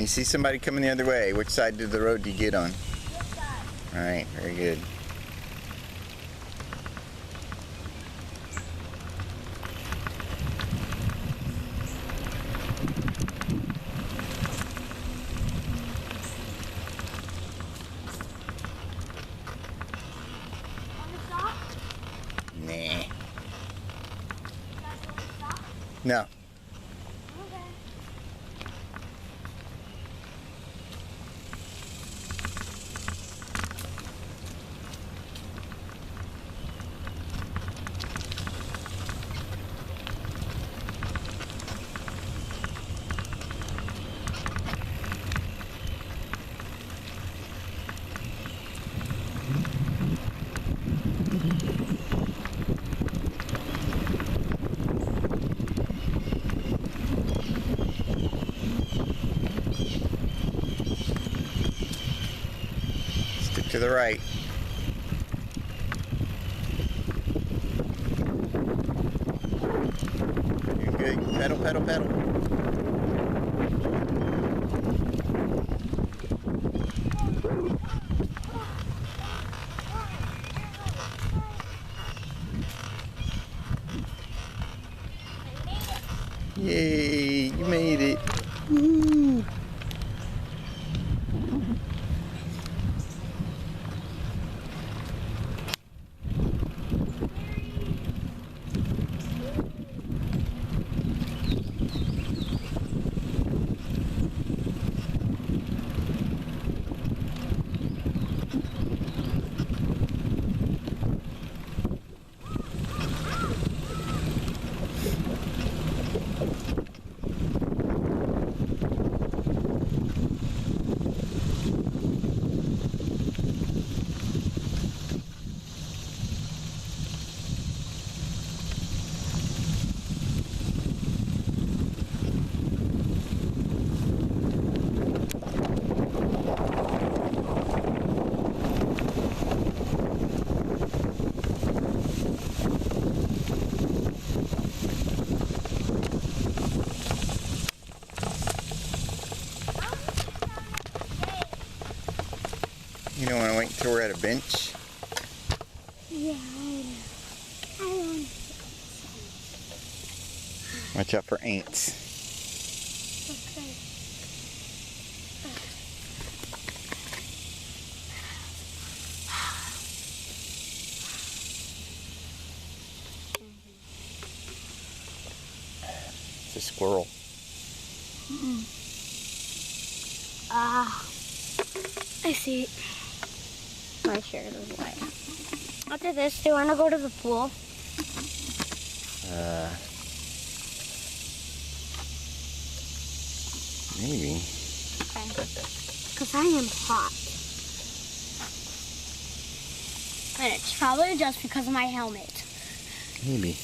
You see somebody coming the other way. Which side of the road do you get on? This side. Alright, very good. Nah. No. Stick to the right. You're good. Pedal, pedal, pedal. Yay, you made it. Woo. You don't want to wait until we're at a bench? Yeah, I want. Watch out for ants. Okay. It's a squirrel. I see it. My shirt is wet. After this, do you want to go to the pool? Maybe. Okay. Because I am hot. And it's probably just because of my helmet. Maybe.